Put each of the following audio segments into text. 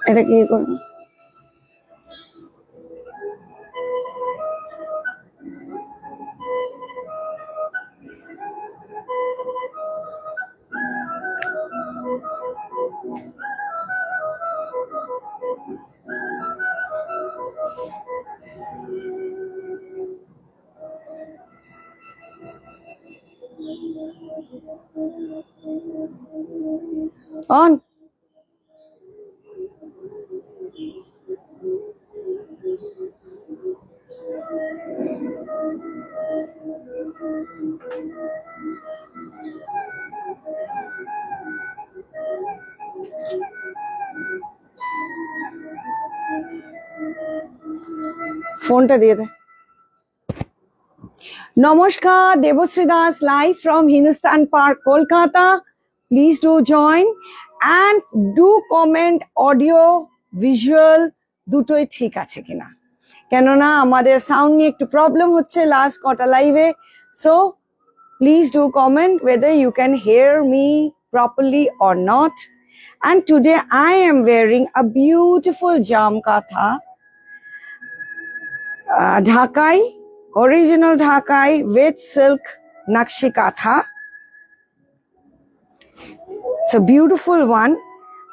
এটা কি করবো? অন ফোনটা দিয়ে দে। নমস্কার, Debashree Das live from Hindustan park Kolkata. Please do join and do comment audio visual দুটোই ঠিক আছে কিনা, কেননা আমাদের সাউন্ড নিয়ে একটু প্রবলেম হচ্ছে লাস্ট কটা লাইভে। So please do comment whether you can hear me properly or not. And today I am wearing a beautiful jamkatha, Dhakai, original Dhakai with silk Nakshi Katha. It's a beautiful one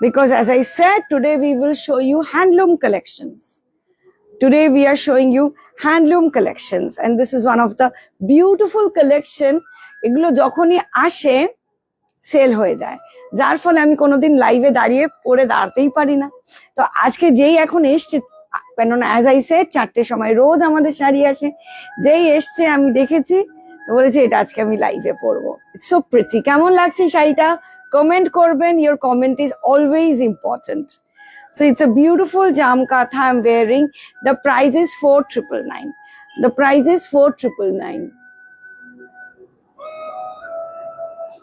because, as I said, today we will show you handloom collections. Today we are showing you handloom collections, and this is one of the beautiful collection. এগুলো যখনই আসে sell হয়ে যায়, যার ফলে আমি কোনোদিন লাইভে দাঁড়িয়ে পরে দাঁড়াতেই পারি না। তো আজকে যেই এখন এসছে, কেননা অ্যাজ আই সেড 4টের সময় রোজ আমাদের শাড়ি আসে, যেই এসছে আমি দেখেছি তো বলেছি এটা আজকে আমি লাইভে পরবো। It's so pretty. কেমন লাগছে শাড়িটা কমেন্ট করবেন, your comment is always important. So it's a beautiful jamkatha I'm wearing. The price is 4,999. The price is 4,999.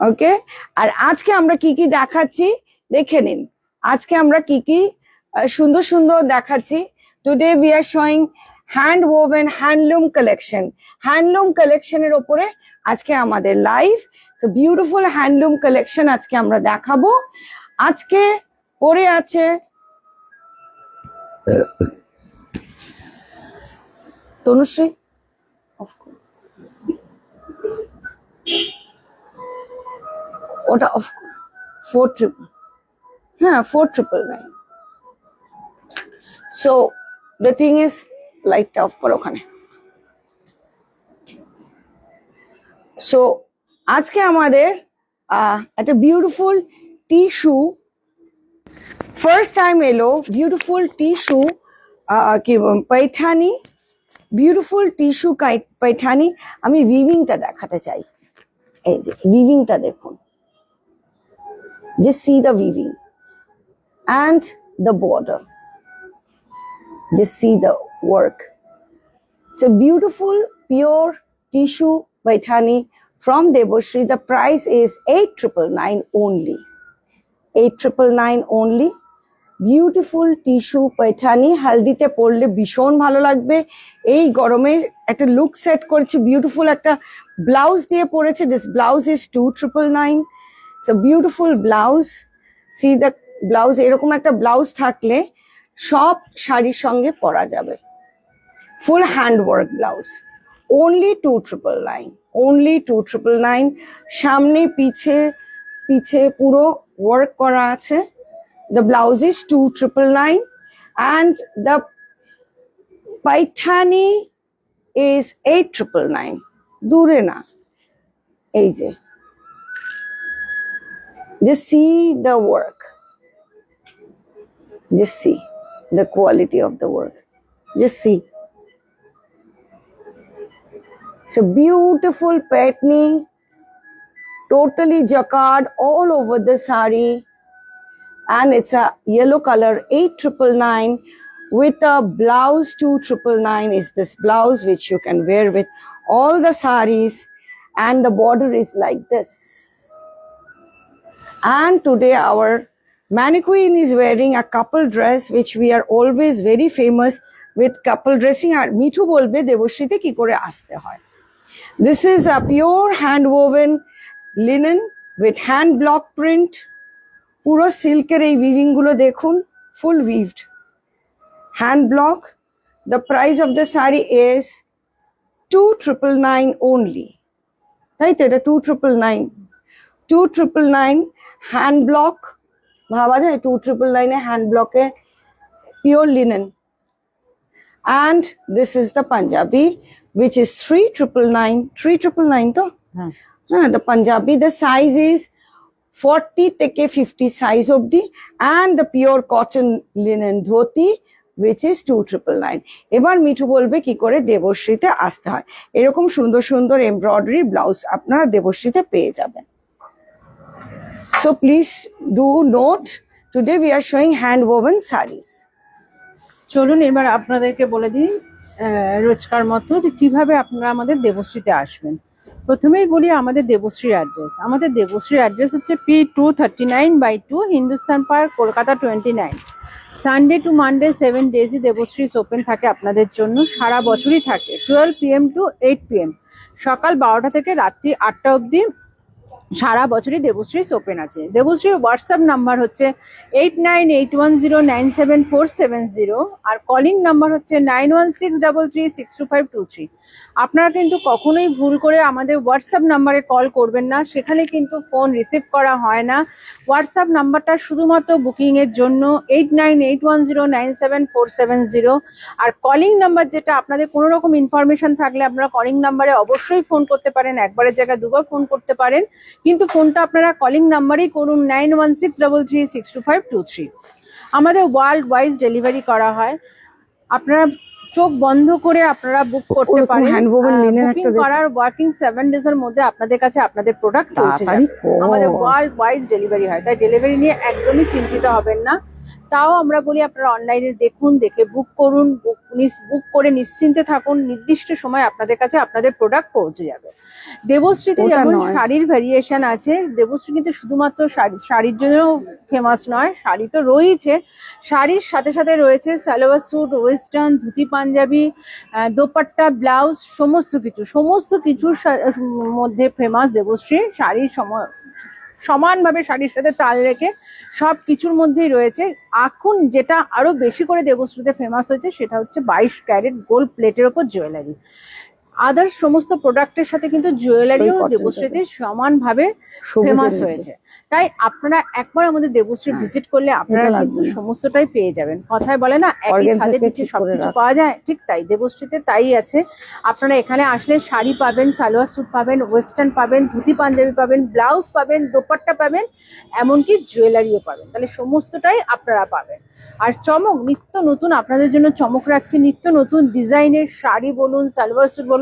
Okay? আর আজকে আমরা কি কি দেখাচ্ছি দেখে নিন। আজকে আমরা কি কি সুন্দর সুন্দর দেখাচ্ছি। Today we are showing hand woven handloom collection. Handloom collection এর উপরে আজকে আমাদের live. So beautiful handloom collection আজকে আমরা দেখাবো। আজকে পরে আছে তনুশ্রী, ওটা অফ 4,000, হ্যাঁ 4,999. So the thing is, লাইটটা অফ করো ওখানে। সো আজকে আমাদের একটা বিউটিফুল টিস্যু ফার্স্ট টাইম এলো, বিউটিফুল টিস্যু কি पैठानी, বিউটিফুল টিস্যু पैठानी। আমি উইভিংটা দেখাতে চাই। এই যে উইভিংটা দেখুন, just see the weaving and the border, just see the work. It's a beautiful pure tissue Paithani from Debashri. The price is 8,999 only. 8,999 only. Beautiful tissue Paithani, হালদিতে পরলে ভীষণ ভালো লাগবে। এই গরমে একটা লুক সেট করেছে, বিউটিফুল একটা ব্লাউজ দিয়ে পরেছে। This blouse is 2,999. It's a beautiful blouse. See the blouse. এরকম একটা ব্লাউজ থাকলে সব শাড়ির সঙ্গে পরা যাবে। Full hand work blouse, only 2,999. only 2,999. সামনে পিছে পিছে পুরো ওয়ার্ক করা আছে। The blouse is 2,999 and the Paithani is 8,999. দূরে না, এই যে just see the work, just see the quality of the work, just see. It's a beautiful Paithani, totally jacquard all over the sari. And it's a yellow color, 8,999 with a blouse. 2,999 is this blouse which you can wear with all the saris, and the border is like this. And today our mannequin is wearing a couple dress, which we are always very famous with couple dressing. আর মিঠু বলবে দেবশ্রীতে কি করে আসতে হয়। This is a pure hand woven linen with hand block print. পুরো সিল্কের এই weaving গুলো দেখুন, full weaved hand block. The price of the sari is 2,999 only. Right, এটা 2,999 2,999 hand block. ভাবা যায় 2,999 hand block A pure linen. And this is the Punjabi, which is 3,999 3,999 to the Punjabi. The size is 40 থেকে 50 size of the, and the pure cotton linen dhoti, which is 2,999. এবার মিঠু বলবে কি করে দেবশ্রীতে আসতে হয়। এরকম সুন্দর সুন্দর এমব্রয়ডারি ব্লাউজ আপনারা দেবশ্রীতে পেয়ে যাবেন। So please do note, today we are showing hand woven sarees. চলুন এবার আপনাদেরকে বলে দিই রোজকার মতো যে কিভাবে আপনারা আমাদের দেবশ্রীতে আসবেন। প্রথমেই বলি আমাদের দেবশ্রীর অ্যাড্রেস। আমাদের দেবশ্রীর অ্যাড্রেস হচ্ছে P239/2 Hindustan park, Kolkata 29। Sunday to Monday 7 ডেজই দেবশ্রীস ওপেন থাকে আপনাদের জন্য, সারা বছরই থাকে 12 PM to 8 PM, সকাল 12টা থেকে রাত্রি 8টা অবধি সারা বছরই দেবশ্রীস ওপেন আছে। দেবশ্রীর হোয়াটসঅ্যাপ নাম্বার হচ্ছে 8981097470 আর কলিং নাম্বার হচ্ছে 9163362523। আপনারা কিন্তু কখনোই ভুল করে আমাদের হোয়াটসঅ্যাপ নাম্বারে কল করবেন না, সেখানে কিন্তু ফোন রিসিভ করা হয় না। হোয়াটসঅ্যাপ নাম্বারটা শুধুমাত্র বুকিং এর জন্য 8981097470। আর কলিং নাম্বার যেটা, আপনাদের কোনো রকম ইনফরমেশন থাকলে আপনারা কলিং নাম্বারে অবশ্যই ফোন করতে পারেন, একবারের জায়গায় দুবার ফোন করতে পারেন, কিন্তু ফোনটা আপনারা কলিং নাম্বারেই করুন 9163362523। আমাদের ওয়ার্ল্ড ওয়াইজ ডেলিভারি করা হয়। আপনারা চোখ বন্ধ করে আপনারা বুক করতে পারেন। বুকিং করার ওয়ার্কিং 7 ডেজ এর মধ্যে আপনাদের কাছে আপনাদের প্রোডাক্ট পৌঁছে যাবে। আমাদের ওয়ার্ল্ড ওয়াইজ ডেলিভারি হয়, তাই ডেলিভারি নিয়ে একদমই চিন্তিত হবেন না। তাও আমরা বলি আপনারা অনলাইনে দেখুন, দেখে বুক করুন, বুক করে নিশ্চিন্তে থাকুন, নির্দিষ্ট সময় আপনাদের কাছে আপনাদের প্রোডাক্ট পৌঁছে যাবে। দেবশ্রীতে যেমন শাড়ির ভ্যারিয়েশন আছে, দেবশ্রী কিন্তু শুধুমাত্র শাড়ির জন্য ফেমাস নয়, শাড়ি তো রয়েছে, শাড়ির সাথে সাথে রয়েছে salwar suit, western, dhoti panjabi, dupatta, blouse, সমস্ত কিছুর মধ্যে ফেমাস দেবশ্রী। শাড়ির সমানভাবে শাড়ির সাথে তাল রেখে সব কিছুর মধ্যেই রয়েছে। এখন যেটা আরো বেশি করে দেবশ্রীতে ফেমাস হয়েছে সেটা হচ্ছে 22 ক্যারেট গোল্ড প্লেটের ওপর জুয়েলারি। আদার্স সমস্ত প্রোডাক্টের সাথে কিন্তু জুয়েলারিও দেবশ্রীতে সমানভাবে ফেমাস হয়েছে। তাই আপনারা একবার আমাদের দেবশ্রী ভিজিট করলে আপনারা কিন্তু সমস্তটাই পেয়ে যাবেন। কথায় বলে না একই ছাদের নিচে সবকিছু পাওয়া যায়, ঠিক তাই দেবশ্রীতে তাই আছে। আপনারা এখানে আসলে শাড়ি পাবেন, সালোয়ার স্যুট পাবেন, ওয়েস্টার্ন পাবেন, ধুতি পাঞ্জাবি পাবেন, ব্লাউজ পাবেন, দোপাট্টা পাবেন, এমনকি জুয়েলারিও পাবেন। তাহলে সমস্তটাই আপনারা পাবেন। আর চমক, নিত্য নতুন আপনাদের জন্য চমক রাখছে, নিত্য নতুন ডিজাইনের শাড়ি বলুন, সালোয়ার স্যুট বলুন,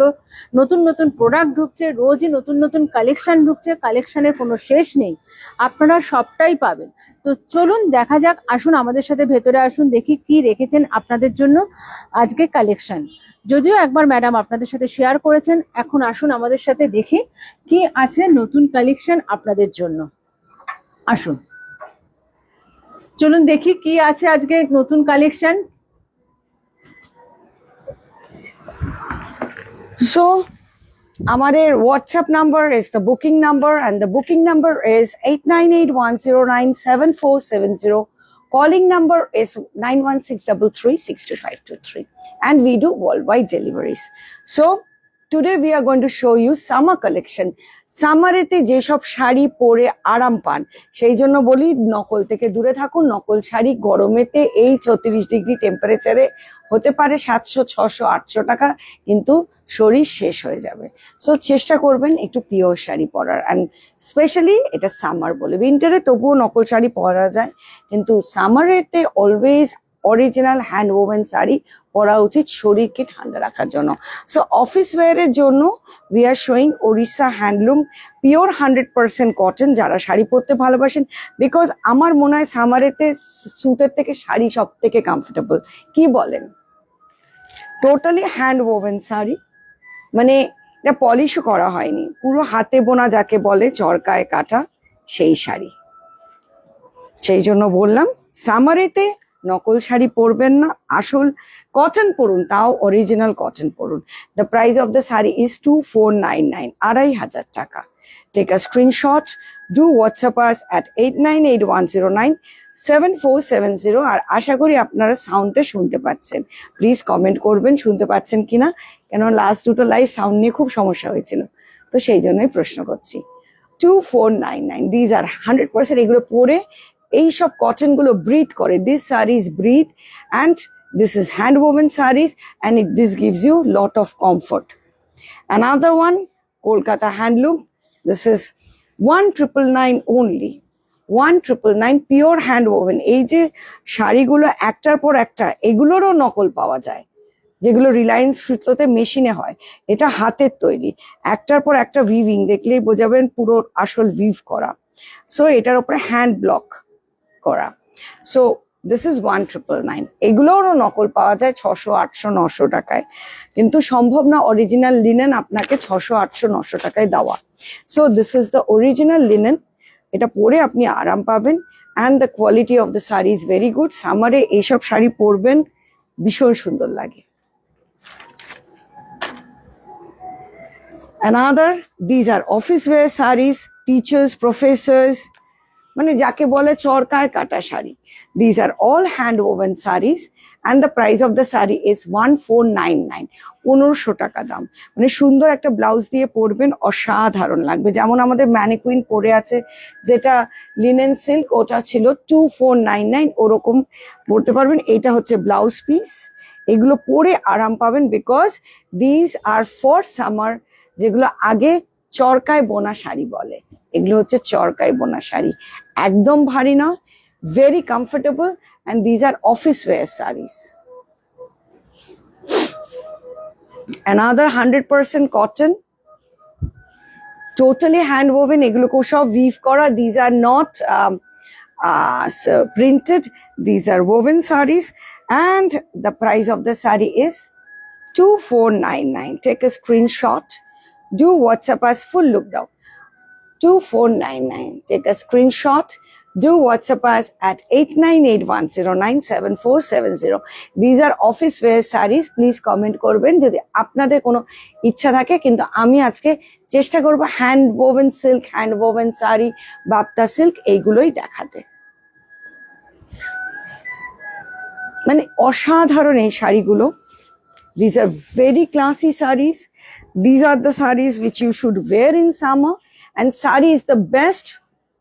নতুন নতুন প্রোডাক্ট ঢুকছে, রোজই নতুন নতুন কালেকশন ঢুকছে, কালেকশনের কোনো শেষ নেই, আপনারা সবটাই পাবেন। তো চলুন দেখা যাক, আসুন আমাদের সাথে ভেতরে আসুন, দেখি কি রেখেছেন আপনাদের জন্য আজকে কালেকশন। যদিও একবার ম্যাডাম আপনাদের সাথে শেয়ার করেছেন, এখন আসুন আমাদের সাথে দেখি কি আছে নতুন কালেকশন আপনাদের জন্য। আসুন চলুন দেখি কি আছে আজকে নতুন কালেকশন। So আমাদের WhatsApp number is the booking number, and the booking number is 8981097470. Calling number is 9163362523, and we do worldwide deliveries. So today we are going to show you summer collection. সামারেতে যেসব শাড়ি পরে আরাম পান, সেই জন্য বলি নকল থেকে দূরে থাকুন। নকল শাড়ি গরমেতে এই 34 ডিগ্রি টেম্পারেচারে হতে পারে 700, 600, 800 টাকা, কিন্তু শরীর শেষ হয়ে যাবে। সো চেষ্টা করবেন একটু পিওর শাড়ি পরার, অ্যান্ড স্পেশালি এটা সামার বলে। উইন্টারে তবুও নকল শাড়ি পরা যায়, কিন্তু সামারেতে always original hand woven sari পরা উচিত শরীরকে ঠান্ডা রাখার জন্য। সো অফিস ওয়্যারের জন্য we are showing Odisha handloom pure 100% cotton, যারা শাড়ি পরতে ভালোবাসেন। বিকজ আমার মনে হয় সামারেতে স্যুটের থেকে শাড়ি সব থেকে কমফোর্টেবল। কি বলেন? টোটালি হ্যান্ড ওভেন শাড়ি, মানে এটা পলিশও করা হয়নি, পুরো হাতে বোনা, যাকে বলে চরকায় কাটা সেই শাড়ি। সেই জন্য বললাম সামারেতে নকল শাড়ি পরবেন না, আসল কটন পরুন, তাও অরিজিনাল কটন পরুন। The price of the sari is 2499, 2500 টাকা। Take a screenshot, do WhatsApp us at 898109 7470। আর আশা করি আপনারা সাউন্ডটা শুনতে পাচ্ছেন, প্লিজ কমেন্ট করবেন শুনতে পাচ্ছেন কিনা, কেন লাস্ট দুটো লাইভ সাউন্ড নিয়ে খুব সমস্যা হয়েছিল, তো সেই জন্যই প্রশ্ন করছি। 2499, দিজ আর 100%। এগুলো পরে এইসব কটন গুলো ব্রিথ করে, this saris breathe, and this is hand woven sarees, and this gives you lot of comfort. Another one, Kolkata handloom. This is 1999 only, 1999 pure hand woven. এই যে শাড়িগুলো একটার পর একটা, এগুলোরও নকল পাওয়া যায়, যেগুলো রিলায়েন্স সুতোতে মেশিনে হয়, এটা হাতের তৈরি, একটার পর একটা উইভিং দেখলেই বোঝাবেন পুরো আসল উইভ করা। সো এটার উপরে হ্যান্ড ব্লক করা। So this is 1999। এগুলোরও নকল পাওয়া যায় 600, 800, 900 টাকায়, কিন্তু সম্ভব না অরিজিনাল লিনেন আপনাকে 600, 800, 900 টাকায় দেওয়া। So this is the original linen, এটা পরে আপনি আরাম পাবেন, and the quality of the sari is very good. সামারে এইসব শাড়ি পরবেন, ভীষণ সুন্দর লাগে। Another, these are office wear sarees, teachers, professors, মানে যাকে বলে চরকায় কাটা sari. These are all hand woven sarees, and the price of the saree is 1499, 1500 টাকা দাম। মানে সুন্দর একটা ব্লাউজ দিয়ে পরবেন, অসাধারণ লাগবে। যেমন আমাদের ম্যানিকুইন পরে আছে যেটা লিনেন সিল্ক, ওটা ছিল 2499, ওরকম পরতে পারবেন। এটা হচ্ছে ব্লাউজ পিস, এগুলো পরে আরাম পাবেন, because this are for summer. যেগুলো আগে চরকায় বোনা শাড়ি বলে, এগুলো হচ্ছে চরকায় বোনা শাড়ি, একদম ভারী নয়, very comfortable, and these are office wear sarees. Another 100% cotton, totally hand woven, এগুলো সব weave করা, these are not printed, these are woven sarees, and the price of the saree is 2499. Take a screenshot, do WhatsApp us full look down, 2499. Take a screenshot, do WhatsApp us at 8981097470. These are office wear sarees. Please comment করবেন যদি আপনাদের কোনো ইচ্ছা থাকে, কিন্তু আমি আজকে চেষ্টা করব hand woven silk, hand woven sari, Bapta silk, এইগুলোই দেখাতে। মানে অসাধারণ এই শাড়িগুলো। These are very classy sarees. These are the sarees which you should wear in summer, and saree is the best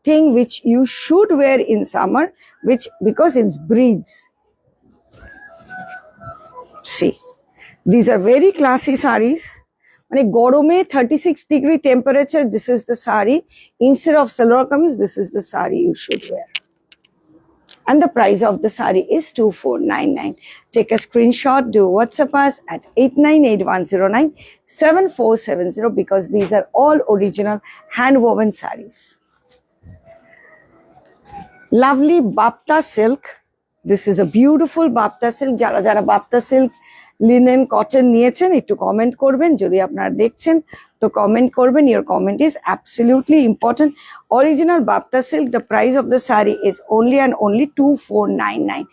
thing which you should wear in summer, which because it breathes. See, these are very classy sarees. মানে গরমে 36 degree temperature, this is the saree. Instead of salwar kameez, this is the saree you should wear. And the price of the saree is 2499. Take a screenshot, do WhatsApp us at 8981097470, because these are all original hand woven sarees. Lovely Bapta silk. This is a beautiful Bapta silk. যারা যারা Bapta silk, linen, cotton নিয়েছেন একটু comment করবেন, যদি আপনারা দেখছেন তো comment করবেন, your comment is absolutely important. Original Bapta silk, the price of the saree is only and only 2499,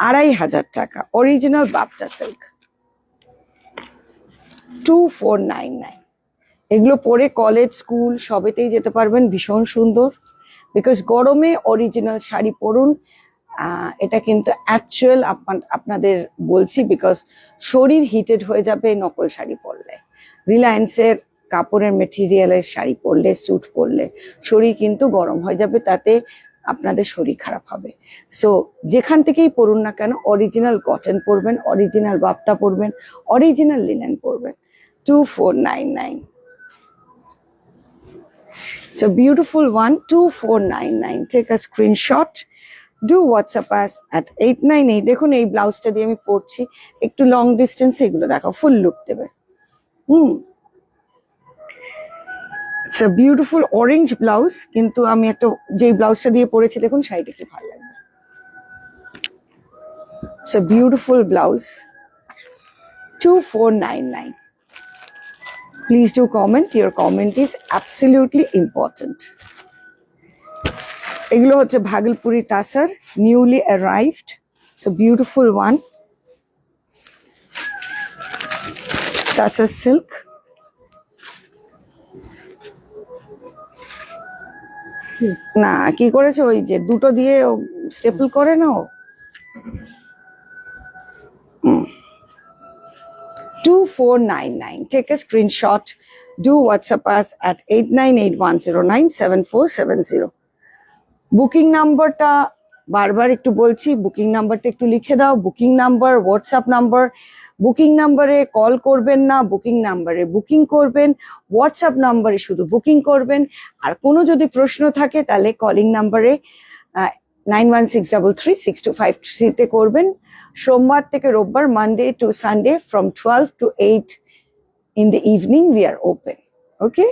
2500 টাকা। Original Bapta silk 2499। এগুলো পরে কলেজ, স্কুল সবেতেই যেতে পারবেন, ভীষণ সুন্দর। বিকজ গরমে অরিজিনাল শাড়ি পরুন, এটা কিন্তু অ্যাকচুয়াল আপনাদের বলছি, বিকজ শরীর হিটেড হয়ে যাবে নকল শাড়ি পরলে। রিলায়েন্সের কাপড়ের মেটেরিয়ালের শাড়ি পরলে, স্যুট পরলে শরীর কিন্তু গরম হয়ে যাবে, তাতে আপনাদের শরীর খারাপ হবে। সো যেখান থেকেই পরুন না কেন, অরিজিনাল কটন পরবেন, অরিজিনাল বাপ্তা পরবেন, অরিজিনাল লিনেন পরবেন। 2499। It's a beautiful one, 2499. Take a screenshot, do WhatsApp us at 898. দেখুন এই ব্লাউজটা দিয়ে আমি পরছি, একটু লং ডিস্টেন্স, এগুলো দেখো ফুল লুক দেবে। It's a beautiful orange blouse, কিন্তু আমি একটা যে ব্লাউজটা দিয়ে পরেছি দেখুন শাড়িটা কি ভালো লাগবে। It's a beautiful blouse, 2499. Please do comment, your comment is absolutely important. এগুলো হচ্ছে Bhagalpuri তাসার, newly arrived. It's a beautiful one. Tasar silk. না কি করেছে, ওই যে দুটো দিয়ে স্টেপল করে নাও। 2499. Take a screenshot. Do WhatsApp us at 8981097470. Booking নাম্বারটা বারবার একটু বলছি, বুকিং নাম্বারটা একটু লিখে দাও। Booking number, WhatsApp number. Booking নাম্বারে কল করবেন না, বুকিং নাম্বারে বুকিং করবেন। হোয়াটসঅ্যাপ নাম্বারে শুধু বুকিং করবেন। আর কোনো যদি প্রশ্ন থাকে তাহলে কলিং নাম্বারে 91633625 করবেন। সোমবার থেকে রোববার, Monday to Sunday from 12 to 8 in the evening we are open. Okay.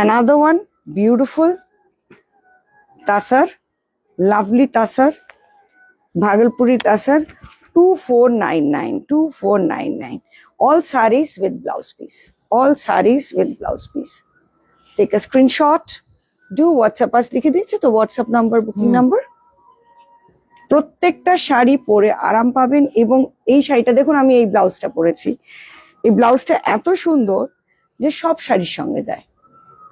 Another one, beautiful tasar, lovely tasar, Bhagalpuri tasar, 2499. All sarees with blouse piece. Take a screenshot. Do WhatsApp us. লিখে দিয়েছো তো WhatsApp number, booking number. প্রত্যেকটা শাড়ি পরে আরাম পাবেন। এবং এই শাড়িটা দেখুন, আমি এই ব্লাউজটা পরেছি। এই ব্লাউজটা এত সুন্দর যে সব শাড়ির সঙ্গে যায়।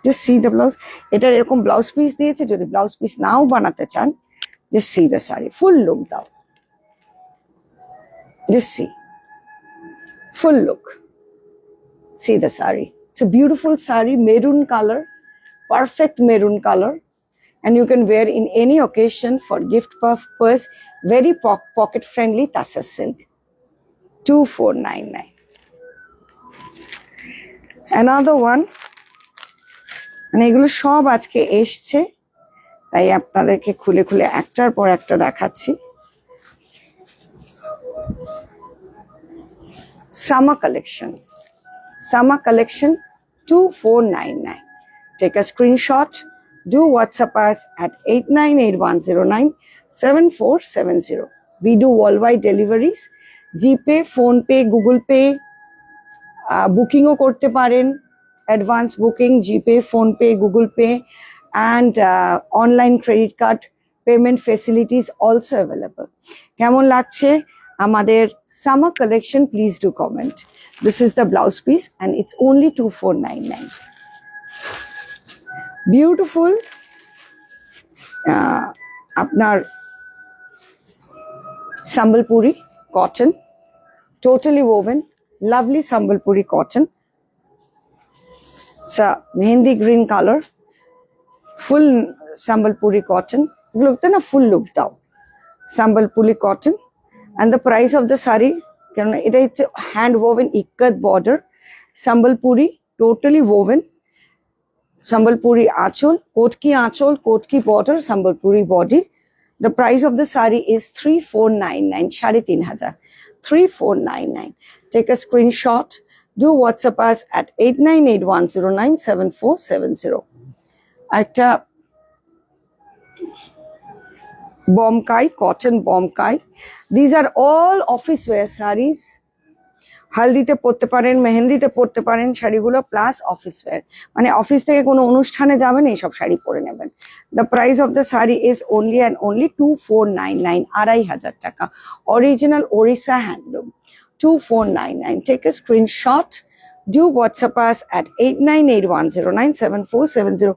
Just see the blouse. এটার এরকম ব্লাউজ পিস দিয়েছে। যদি ব্লাউজ পিস নাও বানাতে চান, just see the saree. Full look দাও। Just see. Full look. See the saree. It's a beautiful saree, maroon color, perfect maroon color. And you can wear in any occasion for gift purpose. Very pocket friendly tassar silk. 2499. Another one. মানে এগুলো সব আজকে এসছে, তাই আপনাদেরকে খুলে খুলে একটার পর একটা দেখাচ্ছি। Summer collection 2499. Take a screenshot. Do WhatsApp us at 8981097470. We do worldwide deliveries. GPay, PhonePe, Google Pay, বুকিংও করতে পারেন। Advance booking, GPay, PhonePe, Google Pay, and online credit card payment facilities also available. কেমন লাগছে আমাদের summer collection? Please do comment. This is the blouse piece and it's only 2499. Beautiful আপনার Sambalpuri cotton, totally woven, lovely Sambalpuri cotton. It's a mehendi green color, full Sambalpuri cotton. Look, then a full look down. Sambalpuri cotton, and the price of the saree, it is hand woven ikat border. Sambalpuri, totally woven. Sambalpuri achol, kotki border, Sambalpuri body. The price of the saree is 3499. 3500. 3499. Take a screenshot. Do WhatsApp us at 8981097470. একটা bomkai, cotton bomkai. These are all office wear sarees. হালদিতে পরতে পারেন, মেহেন্দিতে পরতে পারেন শাড়িগুলো, plus office wire. মানে office থেকে কোনো অনুষ্ঠানে যাবেন, এইসব শাড়ি পরে নেবেন। The price of the sari is only and only 2499, 2500 টাকা। Original Odisha handloom, 2499. Take a screenshot. Do WhatsApp us at 8981097470.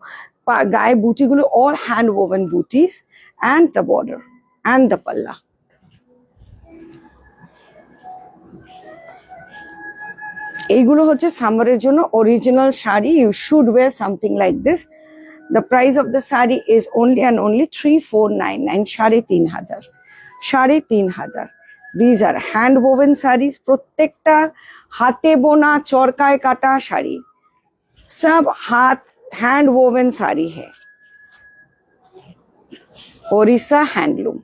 গায়ে বুটিগুলো all hand woven booties, and the border and the palla. এইগুলো হচ্ছে সামারের জন্য original sari. You should wear something like this. The price of the sari is only and only 3499, 3500, 3500. These are hand woven sarees. প্রত্যেকটা হাতে বোনা চরকায় কাটা শাড়ি, সব hand woven শাড়ি है। Odisha handloom,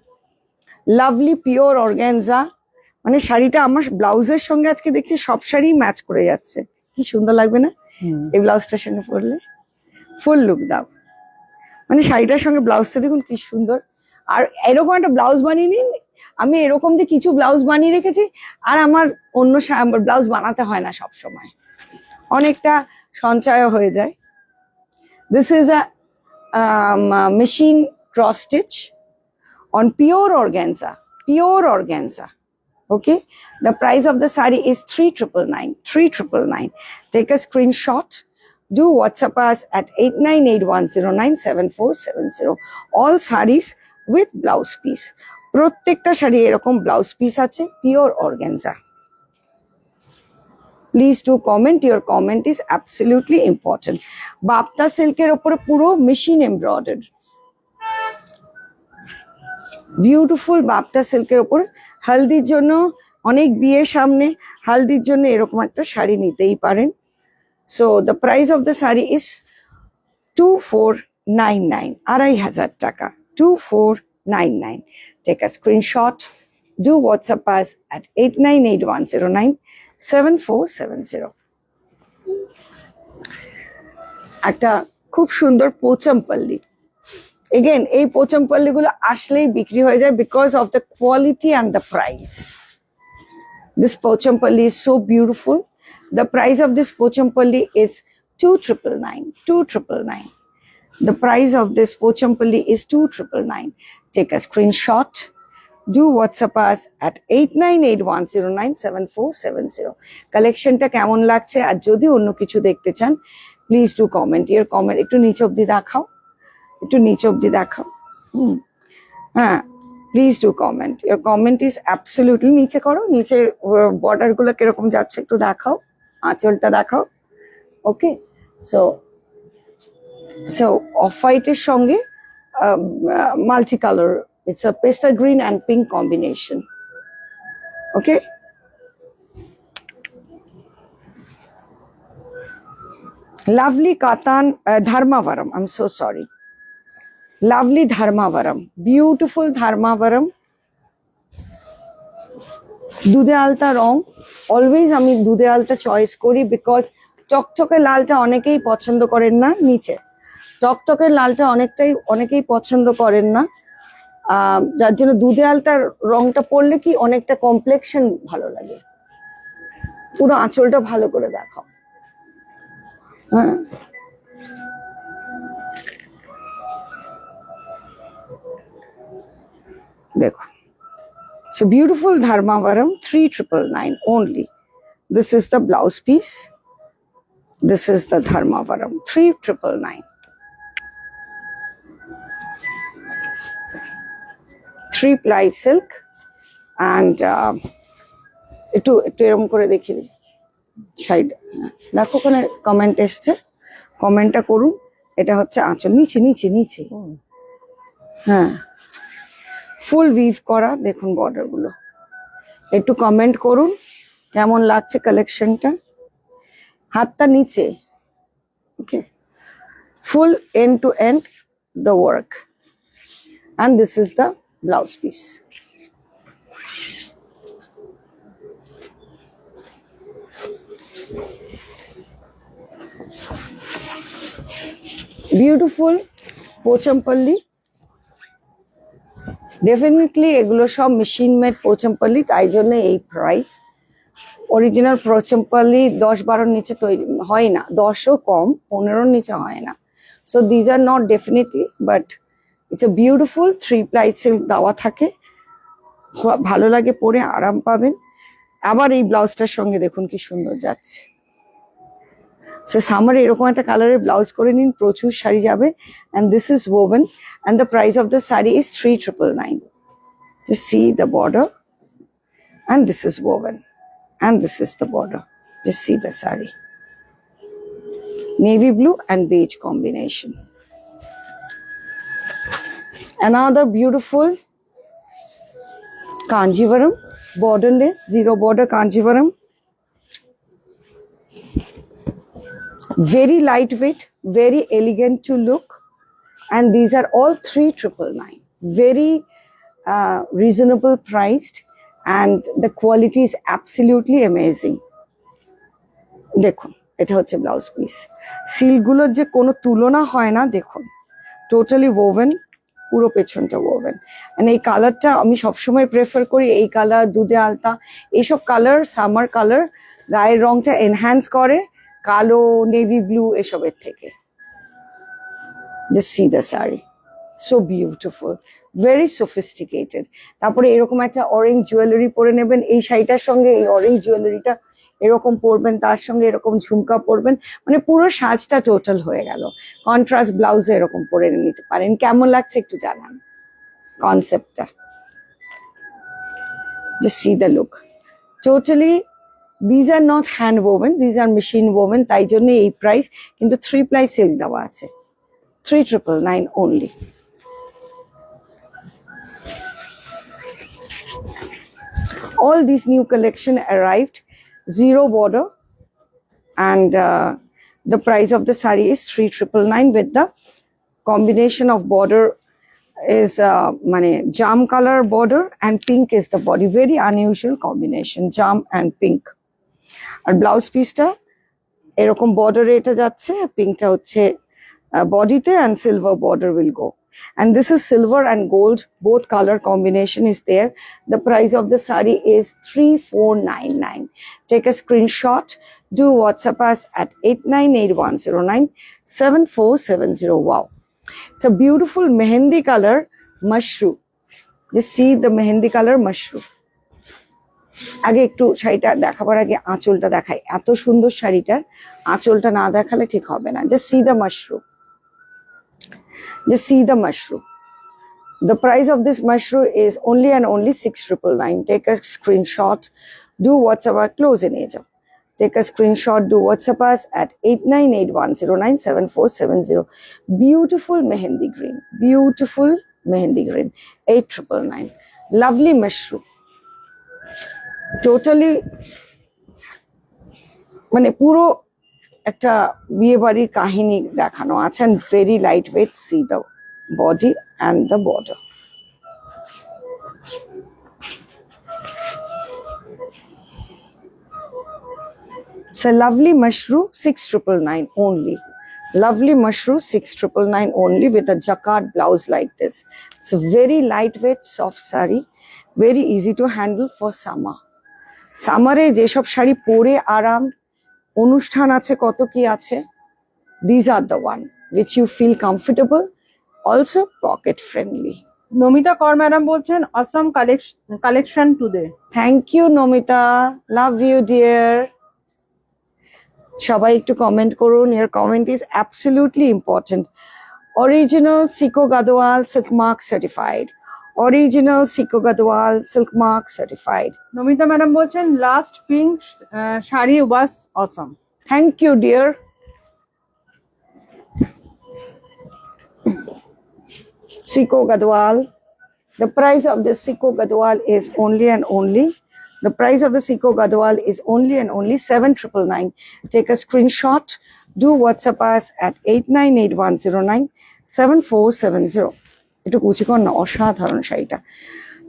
lovely pure organza. মানে শাড়িটা আমার ব্লাউজের সঙ্গে আজকে দেখছি সব শাড়ি ম্যাচ করে যাচ্ছে। কি সুন্দর লাগবে না এই ব্লাউজটার সঙ্গে পরলে? ফুল লুক দাও। মানে শাড়িটার সঙ্গে ব্লাউজটা দেখুন কি সুন্দর। আর এরকম একটা ব্লাউজ বানিয়ে নিন। আমি এরকম যে কিছু ব্লাউজ বানিয়ে রেখেছি, আর আমার অন্য ব্লাউজ বানাতে হয় না, সব সময় অনেকটা সঞ্চয় হয়ে যায়। This is a machine cross stitch on pure organza, okay. The price of the saree is 3999. Take a screenshot. Do WhatsApp us at 8981097470. All sarees with blouse piece. প্রত্যেকটা শাড়ি এরকম ব্লাউজ পিস আছে, pure organza. Please do comment, your comment is absolutely important. Bapta সিল্কের ওপরে পুরো machine embroidery, beautiful Bapta সিল্কের ওপর। হলদির জন্য, অনেক বিয়ের সামনে হলদির জন্য এরকম একটা শাড়ি নিতেই পারেন। So the price of the sari is 2499, 2500 টাকা, 2499। Take a screenshot, do WhatsApp us at 8981097470. একটা খুব সুন্দর পোচমপল্লি। এগেন এই পোচমপল্লি গুলো আসলেই বিক্রি হয়ে যায় because of the quality and the price. This pochampalli is so beautiful. The price of this pochampalli is 2999, 2999. The price of this pochampalli is 2999. Take a screenshot. Do WhatsApp us at 8981097470. কালেকশনটা কেমন লাগছে, আর যদি অন্য কিছু দেখতে চান please do comment. এর comment একটু নিচে অব্দি দেখাও, একটু নিচে অব্দি দেখাও। হ্যাঁ, please do comment, your comment is absolutely. নিচে করো, নিচে বর্ডার গুলো কিরকম যাচ্ছে একটু দেখাও, আঁচলটা দেখাও। ওকে, সো সো অফ হোয়াইটের সঙ্গে multi colour, it's a pista green and pink combination. Okay, lovely Katan Dharmavaram, I am so sorry, lovely Dharmavaram, beautiful Dharmavaram. দুধে আলতা রং, অলওয়েজ আমি দুধে আলতা চয়েস করি বিকজ টকটকে লালটা অনেকেই পছন্দ করেন না। নিচে টকটকে লালটা অনেকেই পছন্দ করেন না, যার জন্য দুধে আলতার রংটা পরলে কি অনেকটা কমপ্লেক্সন ভালো লাগে। পুরো আঁচলটা ভালো করে দেখাও। হ্যাঁ, দেখো, so beautiful dharmavaram, 3999 only. This is the blouse piece, this is the dharmavaram, 3999, 3-ply silk and একটু এরকম করে দেখি সাইড। দেখো ওখানে কমেন্ট এসছে, কমেন্টটা করুন। এটা হচ্ছে আঁচল, নিচে নিচে নিচে। হ্যাঁ, ফুল উইভ করা, দেখুন বর্ডার গুলো। একটু কমেন্ট করুন কেমন লাগছে কালেকশনটা। হাতটা নিচে। Okay, full end to end the work, and this is the blouse piece. Beautiful pochampalli. Definitely এগুলো সব মেশিন মেড পোচমপল্লি, তাই জন্য এই প্রাইস। অরিজিনাল পোচমপল্লি 10-12 নিচে তৈরি হয় না, 10ও কম, 15 নিচে হয় না। So these are not definitely, but it's a beautiful 3-ply silk দেওয়া থাকে, ভালো লাগে পরে, আরাম পাবেন। আবার এই ব্লাউজটার সঙ্গে দেখুন কি সুন্দর যাচ্ছে। সো সামারে এরকম একটা কালারের ব্লাউজ করে নিন, প্রচুর শাড়ি যাবে। and this is woven and the price of the saree is 3999. Just see the border, and this is woven and this is the border. Just see the saree, navy blue and beige combination. Another beautiful Kanjivaram, borderless, zero border Kanjivaram. Very lightweight, very elegant to look, and these are all 3999. Very reasonable priced, and the quality is absolutely amazing. দেখুন, এটা হচ্ছে blouse piece. সিল্কগুলোর যে কোনো তুলনা হয় না, দেখুন totally oven, পুরো পেছনটা ওভেন। মানে এই কালারটা আমি সবসময় প্রেফার করি, এই কালার, দুধে আলতা, এইসব কালার, সামার কালার গায়ের রংটা এনহ্যান্স করে কালো, নেভি ব্লু এসবের থেকে। Just see the saree, so beautiful, very sophisticated. তারপরে এরকম একটা অরেঞ্জ জুয়েলারি পরে নেবেন, এই শাড়িটার সঙ্গে এই অরেঞ্জ জুয়েলারিটা এরকম পরবেন, তার সঙ্গে এরকম ঝুমকা পরবেন, মানে পুরো সাজটা টোটাল হয়ে গেল। কন্ট্রাস্ট ব্লাউজে এরকম পরে নিতে পারেন। কেমন লাগছে একটু জানান কনসেপ্টটা। Just see the look. Totally, these are not hand woven, these are machine woven, তাই জন্য এই প্রাইস, কিন্তু 3 ply silk দেওয়া আছে, 3999 only. All these new collection arrived, zero border, and the price of the sari is 3999 with the combination of border is mane jam color border and pink is the body, very unusual combination, jam and pink. আর blouse পিসটা এরকম বর্ডারে এটা যাচ্ছে, পিঙ্কটা হচ্ছে বডিতে, and silver border will go. And this is silver and gold, both color combination is there. The price of the sari is 3499. Take a screenshot, do WhatsApp us at 8981097470. Wow, it's a beautiful mehendi color mushroom. Just see the mehendi color mushroom. আগে একটু শাড়িটা দেখাবার আগে আঁচলটা দেখাই, এত সুন্দর শাড়িটার আঁচলটা না দেখালে ঠিক হবে না। Just see the mushroom. Just see the mushroom. The price of this mushroom is only and only 6999. Take a screenshot, do WhatsApp us, close in age. Take a screenshot, do WhatsApp us at 8981097470. Beautiful mehendi green, beautiful mehendi green, 8999. Lovely mushroom. Totally, মানে পুরো একটা বিয়ে বাড়ির কাহিনী দেখানো আছে, and very lightweight. See the body and the border. It's a lovely mushroom, 6999 only. Lovely mushroom, 6999 only with a jacquard blouse like this. It's a very lightweight, soft saree, very easy to handle for summer. সামারে যেসব শাড়ি পরে আরাম, অনুষ্ঠান আছে কত কি আছে, these are the one which you feel comfortable, also pocket friendly. Namita Kar madam বলছেন awesome collection today. Thank you Namita, love you dear. সবাই একটু কমেন্ট করুন, your comment is absolutely important. Original Siko Gadwal Silk Mark certified. Original Siko Gadwal Silk Mark certified. Namita madam বলছেন last pink sari was awesome. Thank you dear. Siko Gadwal. The price of the Siko Gadwal is only and only. The price of the Siko Gadwal is only and only 7999. Take a screenshot. Do WhatsApp us at 8981097470. একটু কুচি কর না, অসাধারণ শাড়িটা।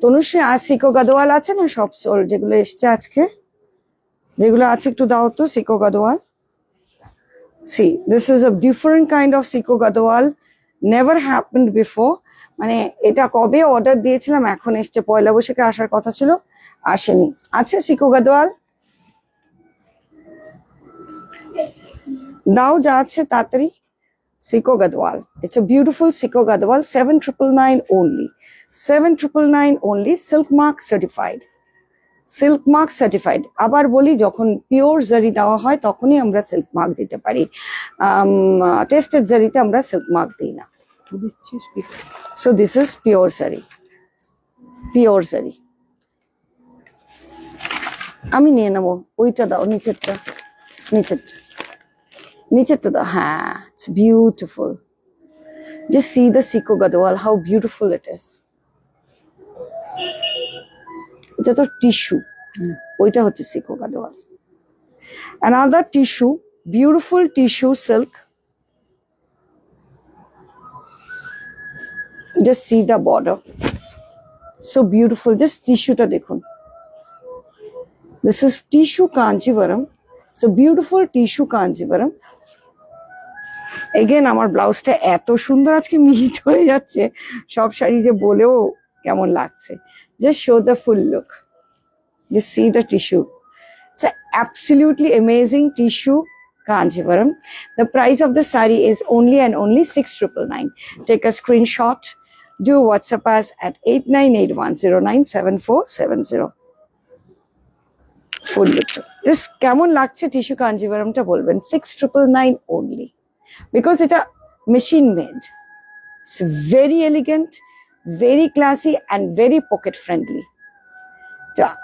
তনুশ্রী আজ সিকো গাদোয়াল আছে না সব সোল যেগুলো এসছে আজকে, যেগুলো আছে একটু দাও তো সিকো Gadwal. See, this is a different kind of Siko Gadwal, never happened before. মানে এটা কবে অর্ডার দিয়েছিলাম, এখন এসছে, পয়লা বৈশাখে আসার কথা ছিল, আসেনি। আছে Siko Gadwal, দাও যা আছে তাড়াতাড়ি। Siko Gadwal, it's a beautiful Siko Gadwal, 7999 only, 7999 only, silk mark certified. Silk mark certified. আবার বলি, যখন পিওর জারি দেওয়া হয় তখনই আমরা সিল্ক মার্ক দিতে পারি, টেস্টেড জারিতে আমরা সিল্ক মার্ক দিই না। সো দিস ইজ পিওর জারি, পিওর জারি। আমি নিয়ে নেবো, ওইটা দাও, নিচেরটা, নিচেরটা, নিচেরটা দাও। হ্যাঁ, it's beautiful. Just see the Sico Gadwal, how beautiful it is. এটা তো টিস্যু, ওইটা হচ্ছে সিকো Gadwal. Another tissue, beautiful tissue silk. Just see the border, so beautiful. Just টিস্যুটা দেখুন, this is tissue Kanjivaram, so beautiful tissue Kanjivaram. Again আমার ব্লাউজটা এত সুন্দর আজকে মিট হয়ে যাচ্ছে, সব শাড়ি যে বলেও কেমন লাগছে। Just show the full look. Just see the tissue. It's an absolutely amazing tissue Kanjivaram. The price of the saree is only and only 6999. Take a screenshot. Do WhatsApp us at 8981097470. Full this কেমন লাগছে tissue কাঞ্জিভারামটা বলবেন 6,999 only because এটা machine made. It's very elegant, very classy and very pocket friendly.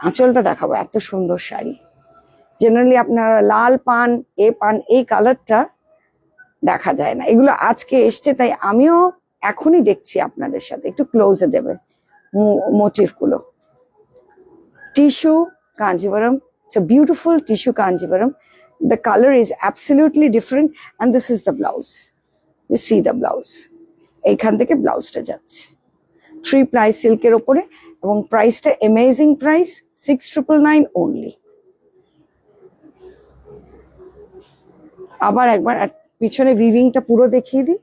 আঁচলটা দেখাবো, এত সুন্দর sari. Generally আপনারা লাল পান এই কালারটা দেখা যায় না, এগুলো আজকে এসছে তাই আমিও এখনই দেখছি আপনাদের সাথে, একটু ক্লোজে দেবে মোটিভ গুলো। Tissue Kanjivaram, it's a beautiful tissue kanjivaram. The color is absolutely different and this is the blouse. You see the blouse. এইখান থেকে ব্লাউজটা যাচ্ছে 3 ply সিল্কের উপরে এবং প্রাইসটা অ্যামেজিং প্রাইস 6,999 only. আবার একবার পিছনে উইভিংটা পুরো দেখিয়ে দিই।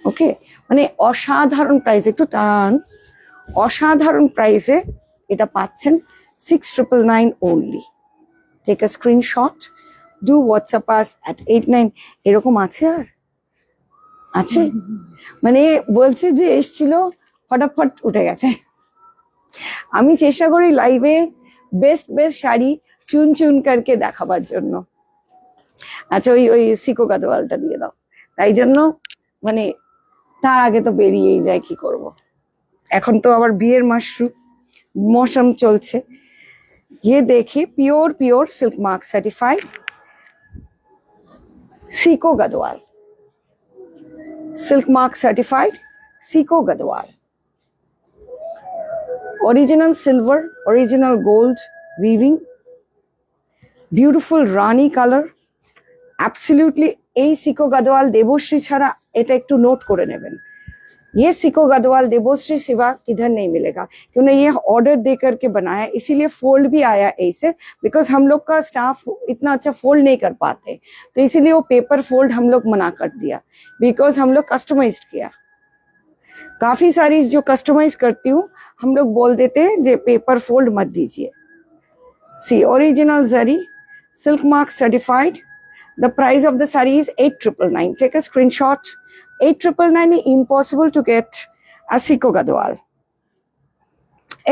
ওকে, মানে অসাধারণ প্রাইস, একটু টান, অসাধারণ প্রাইসে এটা পাচ্ছেন 6,999 only. Take a screenshot, do WhatsApp us at 89. এরকম আছে আর আছে, মানে বলছে যে এসছিল ফটাফট উঠে গেছে। আমি চেষ্টা করি লাইভে বেস্ট শাড়ি চুন চুন করকে দেখাবার জন্য। আচ্ছা, ওই সিকো গাদোয়ালটা দিয়ে দাও, তাই জন্য মানে তার আগে তো বেরিয়েই যায়, কি করব। এখন তো আবার বিয়ের মৌসুম চলছে। ये देखिए pure silk mark certified Sico Gadwal, silk mark certified Sico Gadwal, original silver, original gold weaving, beautiful rani colour, absolutely এই সিকো গাদওয়াল দেবশ্রী ছাড়া এটা একটু নোট করে নেবেন। ये सिको गदवाल देवश्री सिवा किधर नहीं मिलेगा, क्योंकि ये ऑर्डर दे करके बनाया, इसीलिए फोल्ड भी आया ऐसे, बिकॉज हम लोग का स्टाफ इतना अच्छा फोल्ड नहीं कर पाते, तो इसीलिए वो पेपर फोल्ड हम लोग मना कर दिया, बिकॉज हम लोग कस्टमाइज किया। काफी सारी जो कस्टमाइज करती हूँ हम लोग बोल देते हैं कि पेपर फोल्ड मत दीजिए। See original zari, silk mark certified, the price of the sari is 8,999. Take a screenshot. 8,999 impossible to get a Siko Gadwal.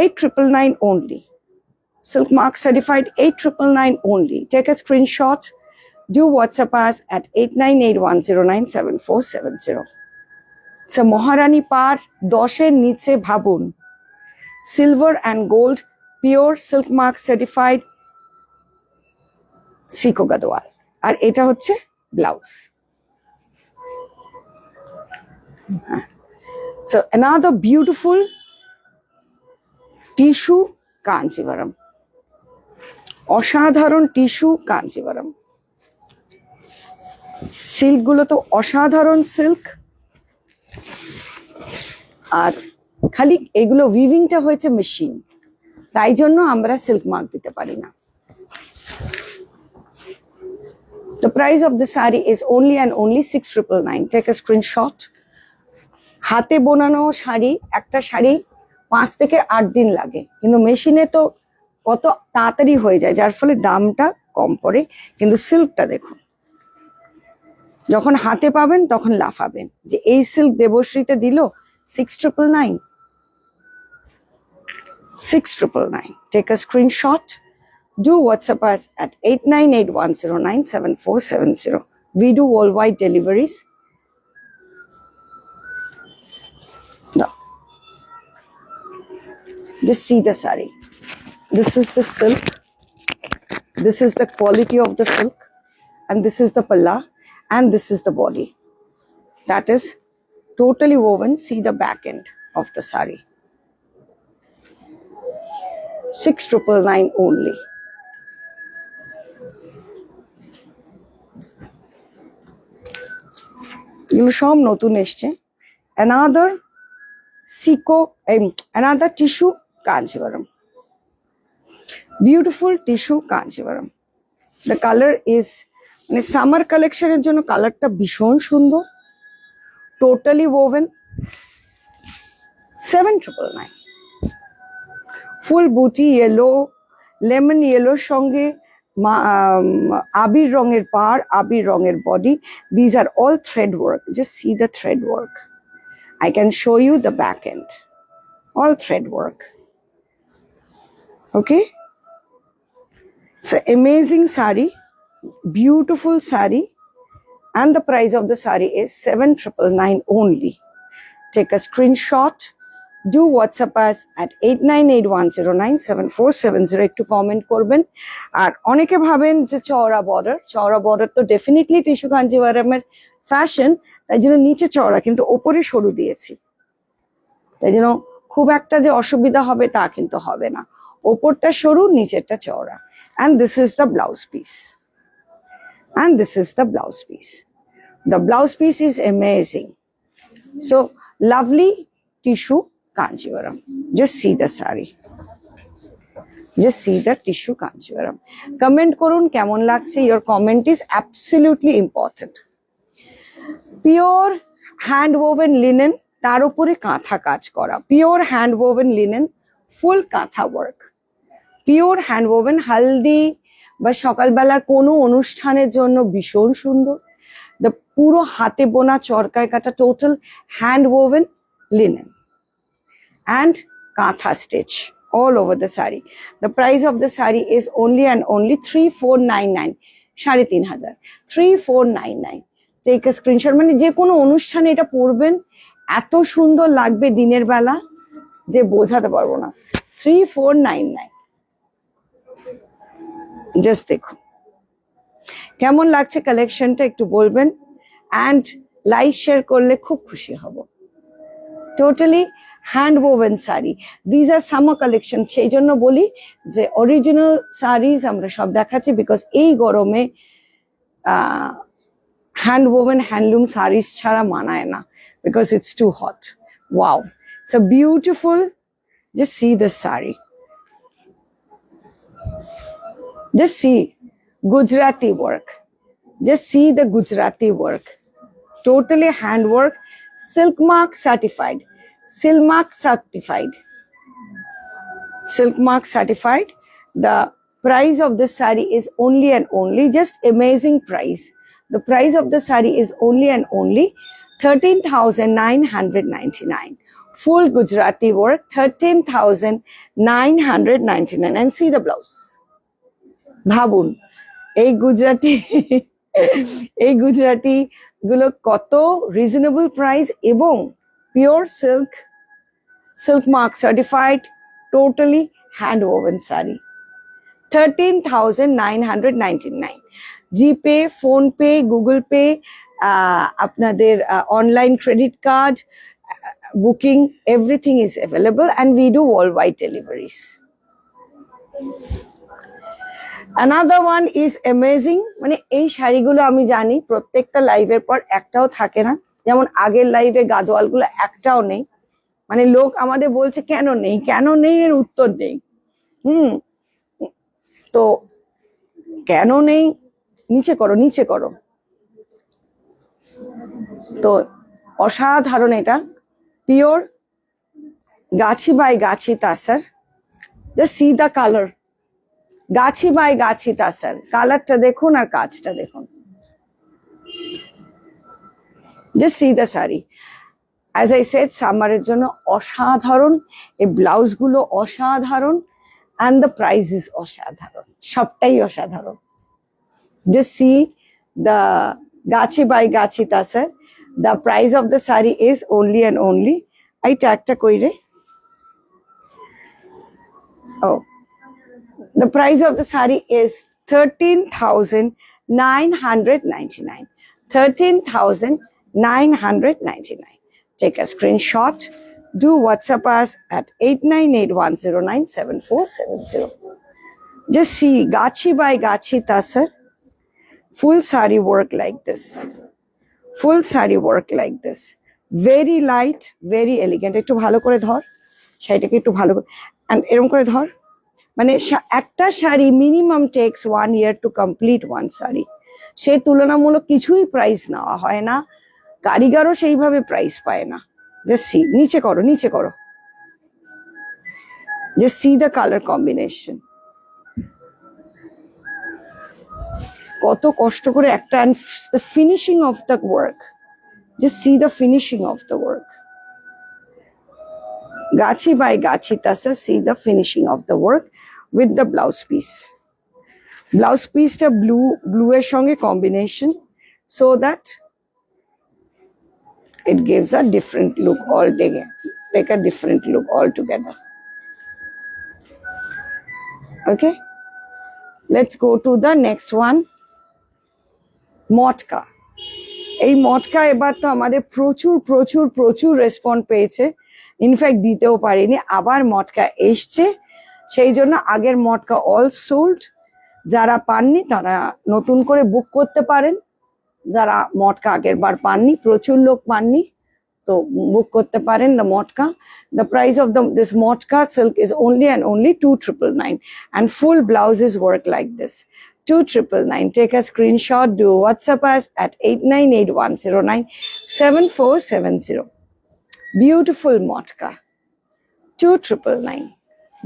8,999 only. Silk mark certified 8,999 only. Take a screenshot. Do WhatsApp us at 8981097470. So Maharani par 10 niche bhabun. Silver and gold pure silk mark certified Siko Gadwal. Ar eta hocche blouse. So another beautiful tissue kanjivaram, অসাধারণ tissue Kanjivaram. Silk গুলো তো অসাধারণ silk, আর খালি এগুলো উইভিংটা হয়েছে machine, তাই জন্য আমরা সিল্ক মার্ক দিতে পারি না। The price of the saree is only and only 6,999. Take a screenshot. হাতে বোনানো শাড়ি, একটা শাড়ি 5 থেকে 8 দিন লাগে, কিন্তু মেশিনে তো কত তাড়াতাড়ি হয়ে যায়, যার ফলে দামটা কম পড়ে। কিন্তু সিল্কটা দেখুন, যখন হাতে পাবেন তখন লাফাবেন যে এই সিল্ক দেবশ্রীতে দিল 6,999. 6,999. Take a screenshot. Do WhatsApp us at 8981097470. We do worldwide deliveries. No. Just see the saree. This is the silk. This is the quality of the silk. And this is the palla. And this is the body. That is totally woven. See the back end of the saree. 6,999 only. এগুলো সব নতুন এসছে। another tissue kanjivaram, beautiful tissue kanjivaram. The color is মানে summer কালেকশনের জন্য কালারটা ভীষণ সুন্দর, টোটালি woven. 7,999. ফুল বুটি ইয়েলো, লেমন ইয়েলোর সঙ্গে আবির রঙের পাড়, আবির রঙের body. These are all thread work. Just see the thread work. I can show you the back end. All thread work. Okay? It's an amazing sari, beautiful sari, and the price of the sari is 7,999 only. Take a screenshot, do WhatsApp us at 8981097470, একটু comment করবেন। আর অনেকে ভাবেন যে চওড়া border তো definitely tissue কাঞ্জিভারামের fashion, তাই জন্য নিচে চওড়া কিন্তু ওপরে সরু দিয়েছি, তাই জন্য খুব একটা যে অসুবিধা হবে তা কিন্তু হবে না। ওপরটা সরু, নিচেরটা চওড়া। And this is the blouse piece. And this is the blouse piece. The blouse piece is amazing. So lovely tissue Kanjivaram. Just see the sari. Just see the tissue Kanjivaram. Comment korun kemon lagche. Your comment is absolutely important. Pure hand woven linen, tar upore katha kaj kora. Pure hand woven linen, full katha work. Pure hand woven, haldi বা সকালবেলার কোনো অনুষ্ঠানের জন্য ভীষণ সুন্দর। The পুরো হাতে বোনা চরকায় কাটা total hand woven linen and কাঁথা stitch all over the sari. The price of the sari is only and only 3,499, 3,500, 3,499. Take a screenshot. মানে যে কোনো অনুষ্ঠানে এটা পরবেন, এত সুন্দর লাগবে দিনের বেলা যে বোঝাতে পারবো না। 3,499. জাস্ট দেখুন কেমন লাগছে কালেকশনটা, একটু বলবেন অ্যান্ড লাইক শেয়ার করলে খুব খুশি হব। Totally hand woven sari, these are summer collection, সেই জন্য বলি যে অরিজিনাল শাড়িজ আমরা সব দেখাচ্ছি, বিকজ এই গরমে হ্যান্ড ওভেন হ্যান্ডলুম শাড়িজ ছাড়া মানায় না, because it's too hot. Wow, it's a beautiful, just see this sari, just see Gujarati work, just see the Gujarati work, totally handwork, silk mark certified, silk mark certified, silk mark certified. The price of this sari is only and only, just amazing price. The price of the sari is only and only 13,999. Full Gujarati work, 13,999. And see the blouse. ভাবুন এই গুজরাটি গুলো কত reasonable price এবং pure silk mark certified, totally hand woven sari. 13,999। জিপে, PhonePe, Google pay, আপনাদের online credit card, booking, everything is available and we do world wide deliveries. Another one is amazing, মানে এই শাড়িগুলো আমি জানি প্রত্যেকটা লাইভের পর একটাও থাকে না, যেমন আগের লাইভে গাদোয়ালগুলো একটাও নেই, মানে লোক আমাদের বলছে কেন নেই এর উত্তর নেই। তো কেন নেই, নিচে করো। তো অসাধারণ, এটা pure Gachhi by Gachhi Tussar, just see the colour, Gachhi by Gachhi Tussar, কালারটা দেখুন আর কাজটা দেখুন। Just see the sari, as I said সামারের জন্য অসাধারণ, এই ব্লাউজ গুলো অসাধারণ, অ্যান্ড দ্য প্রাইস ইজ অসাধারণ, সবটাই অসাধারণ। Just see the Gachhi by Gachhi Tussar, the price of the sari is only and only, এই ট্যাগটা কইরে, ও the price of the sari is 13,999. 13,999. Take a screenshot. Do WhatsApp us at 8981097470. Just see Gachi by Gachi Tasar. Full sari work like this. Full sari work like this. Very light, very elegant. একটু ভালো করে ধর, শাড়িটাকে একটু ভালো করে, and এরকম করে ধর। মানে একটা sari minimum takes 1 year to complete one sari, সেই তুলনামূলক কিছুই প্রাইস নেওয়া হয় না, কারিগরও সেইভাবে প্রাইস পায় না। জাস্ট সি, নিচে করো, just see the colour combination, কত কষ্ট করে একটা, and the finishing of the work, just see the finishing of the work. Gachi by Gachi Tasa, see the finishing of the work with the blouse piece. Blouse পিসটা blue এর সঙ্গে combination, so that it gives a different look altogether, like a different look altogether. Okay, let's go to the next one. মটকা। এই মটকা এবার তো আমাদের প্রচুর প্রচুর প্রচুর রেসপন্স পেয়েছে, ইনফ্যাক্ট দিতেও পারিনি, আবার মটকা এসছে, সেই জন্য আগের মটকা অল সোল্ড। যারা পাননি তারা নতুন করে বুক করতে পারেন, যারা মটকা আগের বার পাননি, প্রচুর লোক পাননি, তো বুক করতে পারেন the matka. The price of this matka silk is only and only 2,999, and full blouses work like this. 2,999. Take a screenshot, do WhatsApp us at 8981097470. Beautiful matka, 2,999,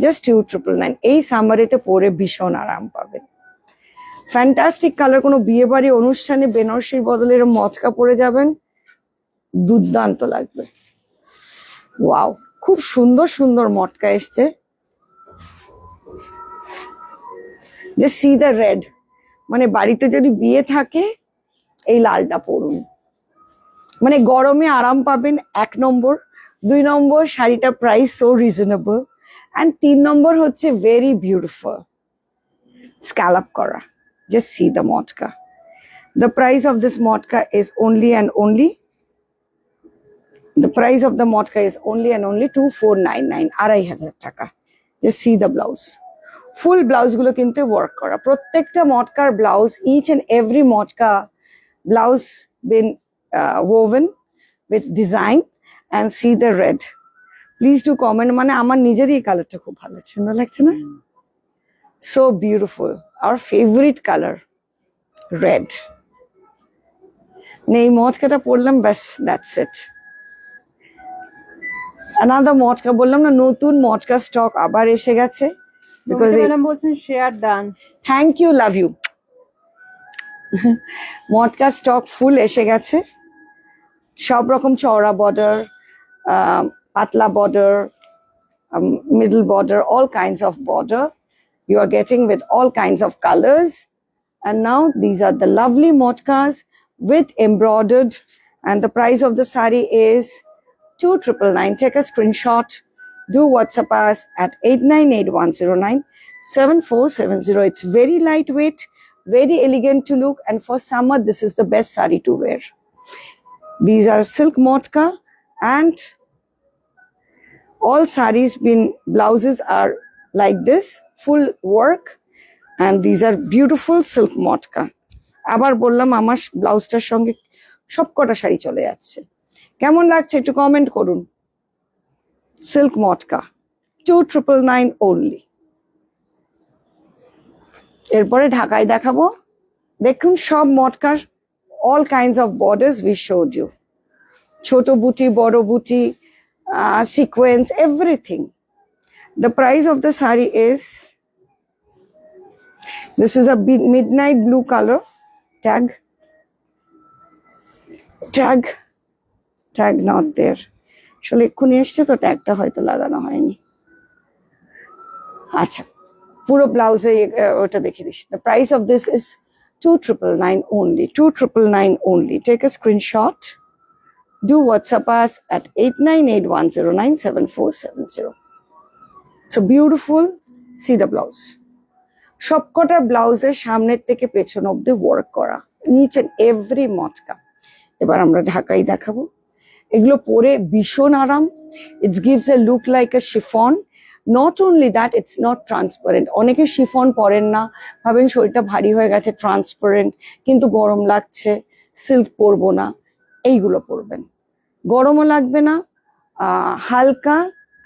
just 2,999. এই সামারিতে পরে ভীষণ আরাম পাবেন। ফ্যান্টাস্টিক কালার, কোনো বিয়ে বাড়ি অনুষ্ঠানে বেনারসির বদলে এরকম মটকা পরে যাবেন, দুর্দান্ত লাগবে। ওয়াও, খুব সুন্দর সুন্দর মটকা এসছে। জাস্ট সি দ্য রেড, মানে বাড়িতে যদি বিয়ে থাকে এই লালটা পরুন, মানে গরমে আরাম পাবেন, 1 নম্বর। 2 নম্বর, শাড়িটা প্রাইস সো রিজনেবল, অ্যান্ড 3 নম্বর হচ্ছে ভেরি বিউটিফুল স্ক্যালপ করা। Just see the matka. The price of this matka is only and only, the price of the matka is only and only 2,499, 2,500 টাকা। Just see the blouse. Full blouse গুলো কিন্তু work করা, প্রত্যেকটা মটকার blouse, each and every matka blouse been woven with design, and see the red. Please do comment, মানে আমার নিজেরই এই কালারটা খুব ভালো লাগছে, সুন্দর লাগছে না? So beautiful, our favorite color, red। এই মটকাটা পরলাম, ব্যাস, that's it। another মটকা, বললাম না নতুন মটকা স্টক আবার এসে গেছে, because ম্যাডাম বলছেন share done. Thank you, love you. Matka stock full এসে গেছে, সব রকম চওড়া বর্ডার, পাতলা border, middle border, all kinds of border you are getting with all kinds of colors. And now these are the lovely motkas with embroidered, and the price of the sari is 2,999. Take a screenshot, do WhatsApp us at 8981097470. It's very lightweight, very elegant to look, and for summer this is the best sari to wear. These are silk motka, and all saris blouses are like this, full work, and these are beautiful silk motka. আবার বললাম আমার ব্লাউজটার সঙ্গে সবকটা শাড়ি চলে যাচ্ছে। কেমন লাগছে একটু কমেন্ট করুন। সিল্ক মটকা, 2,999 only। এরপরে ঢাকায় দেখাবো, দেখুন সব মটকার all kinds of borders we showed you, ছোট বুটি, বড় বুটি, sequence, everything. The price of the sari is, this is a midnight blue color, tag not there, আসলে এক্ষুনি এসছে তো ট্যাগটা হয়তো লাগানো হয়নি। আচ্ছা, পুরো ব্লাউজে ওটা দেখিয়ে দিচ্ছি। The price of this is 2,999 only, 2,999 only. Take a screenshot, do WhatsApp us at 8981097470. So beautiful, see the blouse. সবকটা ব্লাউজের সামনের থেকে পেছন অব্দি ওয়ার্ক করা, ইচ এন্ড এভরি মটকা। এবার আমরা ঢাকাই দেখাবো, এগুলো পরে ভীষণ আরাম। It gives a look like a chiffon. Not only that, it's not transparent. অনেকে শিফন পরেন না, ভাবেন শরীরটা ভারী হয়ে গেছে, ট্রান্সপারেন্ট, কিন্তু গরম লাগছে, সিল্ক পরবো না, এইগুলো পরবেন, গরমও লাগবে না, হালকা।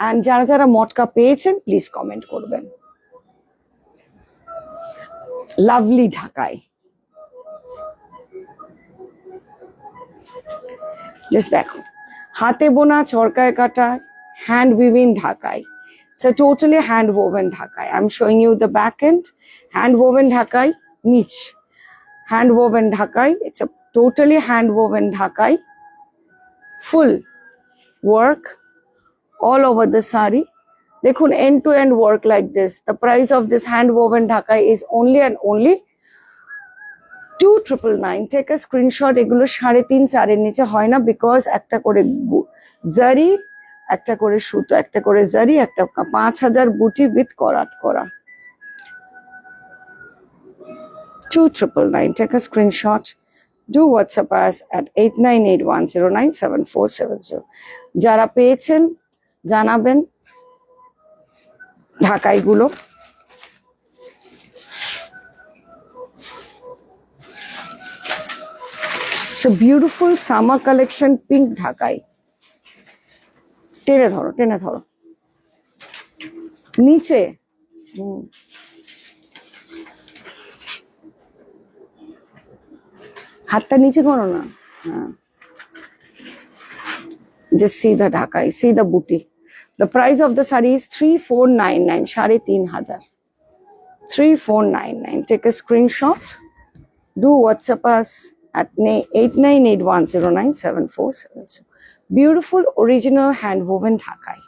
অ্যান্ড যারা যারা মটকা পেয়েছেন প্লিজ কমেন্ট করবেন। লাভলি ঢাকাই, জাস্ট দেখো, হাতে বোনা, চরকায় কাটা, হ্যান্ড উইভিং ঢাকাই। So totally hand woven ঢাকাই। I'm showing you the back end, hand woven ঢাকাই, niche, hand woven ঢাকাই। It's a totally hand woven ঢাকাই, full work all over the sari, দেখুন end to end work like this. The price of this hand woven Dhakai is only and only 2999. Take a screenshot. এগুলো 3.5 4 এর নিচে হয় না, because একটা করে জারি, একটা করে সুতো, একটা করে জারি, একটা 5000 বুটি উইথ করাত করা। 2999. Take a screenshot. Do WhatsApp us at 8981097470. যারা পেয়েছেন জানাবেন ঢাকাইগুলো। So beautiful summer collection pink ঢাকাই। টেনে ধরো, টেনে ধরো নিচে। হাতটা নিচে করো না। হ্যাঁ, just see the ঢাকাই, see the booty. The price of the saree is 3499, 3500, 3499. Take a screenshot. Do WhatsApp us at 8981097470. Beautiful original hand woven ঢাকাই,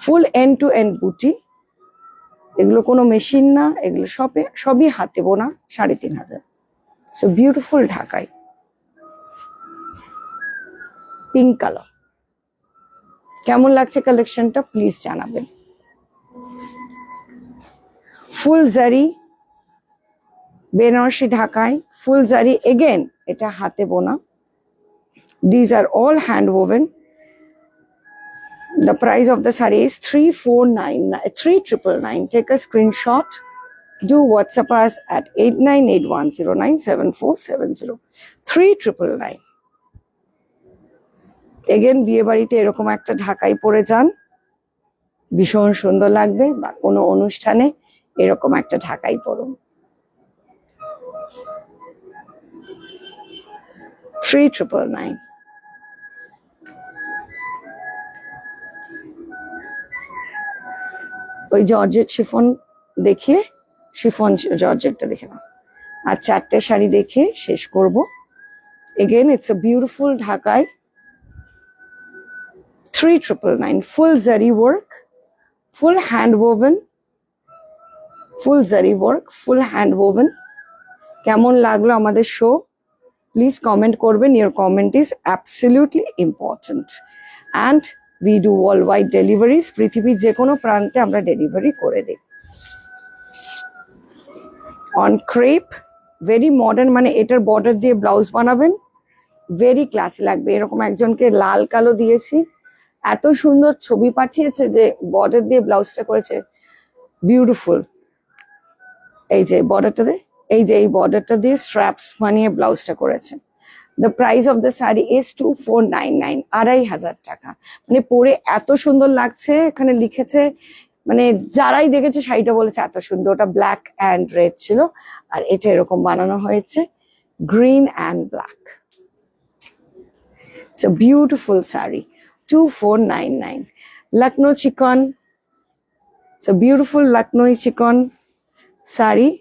full end to end booty. এগুলো কোনো মেশিন না, এগুলো সবই হাতে বোনা, 3500. So beautiful ঢাকাই, পিঙ্ক কালার। কেমন লাগছে কালেকশনটা প্লিজ জানাবেন। ফুল জারি বেনারসি ঢাকাই, ফুল জারি এগেন, এটা হাতে বোনা। These are all hand woven. The price of the saree is 3499. Take a screenshot. Do WhatsApp us at 8981097470. 3999. Again বিয়ে বাড়িতে এরকম একটা ঢাকাই পরে যান, ভীষণ সুন্দর লাগবে, বা কোনো অনুষ্ঠানে এরকম একটা ঢাকাই পরুন। 3999. ওই জর্জেট শিফন দেখিয়ে, শিফন জর্জেটটা দেখে নাও। আর 4টে শাড়ি দেখে শেষ করব। এগেন ইটস আ বিউটিফুল ঢাকাই, 3999. Full zari work, full hand woven, full zari work, full hand woven. কেমন লাগলো আমাদের শো প্লিজ কমেন্ট করবেন। Your comment is absolutely important. And we do worldwide deliveries. পৃথিবীর যে কোনো প্রান্তে আমরা ডেলিভারি করে দিই। On crepe, very modern, মানে এটার বর্ডার দিয়ে ব্লাউজ বানাবেন, ভেরি ক্লাসি লাগবে। এরকম একজনকে লাল কালো দিয়েছি, এত সুন্দর ছবি পাঠিয়েছে যে বর্ডার দিয়ে ব্লাউজটা করেছে, বিউটিফুল। এই যে বর্ডারটা দিয়ে, এই যে এই বর্ডারটা দিয়ে স্ট্র্যাপস বানিয়ে ব্লাউজটা করেছে। The price of the saree is 2499, 2500 টাকা। মানে পরে এত সুন্দর লাগছে, এখানে লিখেছে, মানে যারাই দেখেছে শাড়িটা বলেছে এত সুন্দর। ওটা ব্ল্যাক অ্যান্ড রেড ছিল, আর এটা এরকম বানানো হয়েছে green and black. It's a beautiful saree, 2499. Lucknow chicken, it's a beautiful Lucknow chicken saree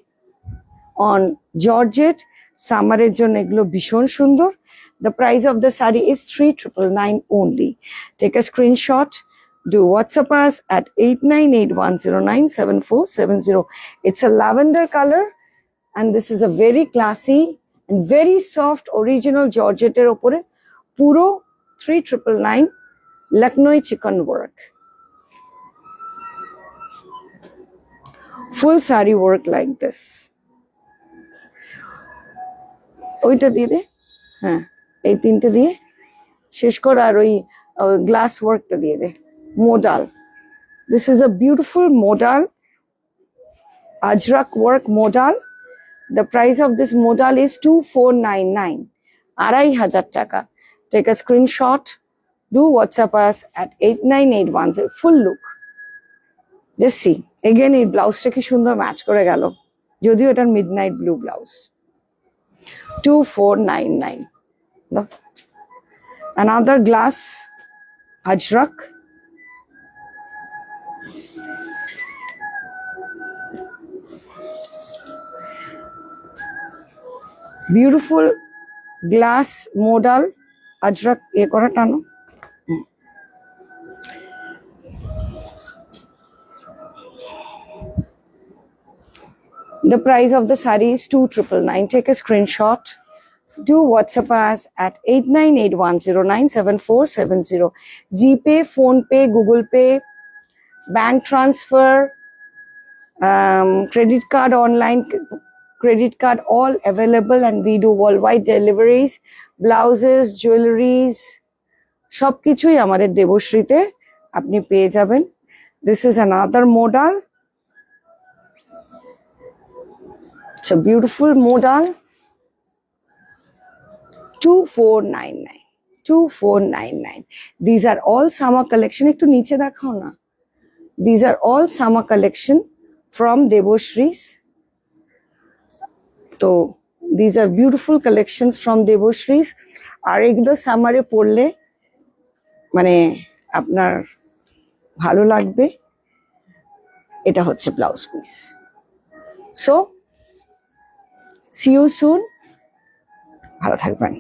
on Georgette. সামারের জন্য এগুলো ভীষণ সুন্দর। The price of the saree is 3999 only. Take a screenshot. Do WhatsApp us at 8981097470. It's a lavender color, and this is a very classy and very soft original Georgette-এর ওপরে পুরো 3999 Lucknow chicken work. Full saree work like this. ওইটা দিয়ে দে, হ্যাঁ এই 3টে দিয়ে শেষ কর, আর ওই গ্লাস ওয়ার্কটা দিয়ে দে। Modal, this is a beautiful modal, ajrak work modal. The price of this modal is 2499, 2500 টাকা। Take a screenshot, do WhatsApp us at 89810. Full look, just see. Again এই ব্লাউজটা কি সুন্দর ম্যাচ করে গেল, যদিও এটার midnight blue blouse. 2499. Look. Another glass ajrak. Beautiful glass modal ajrak. এ করা টানো। The price of the saree is 2,999. Take a screenshot. Do WhatsApp us at 8981097470. GPay, PhonePe, Google Pay, bank transfer, credit card, online credit card, all available, and we do worldwide deliveries. Blouses, jewelries, সবকিছুই আমাদের দেবশ্রীতে আপনি পেয়ে যাবেন. This is another modal. It's a beautiful modal. 2499. 2499. These are all summer collection. একটু নিচে দেখাও না. These are all summer collection from Deboshri's. So these are beautiful collections from Deboshri's. আর এগুলো সামারে পরলে মানে আপনার ভালো লাগবে. এটা হচ্ছে blouse piece. So see you soon. ভালো থাকবেন.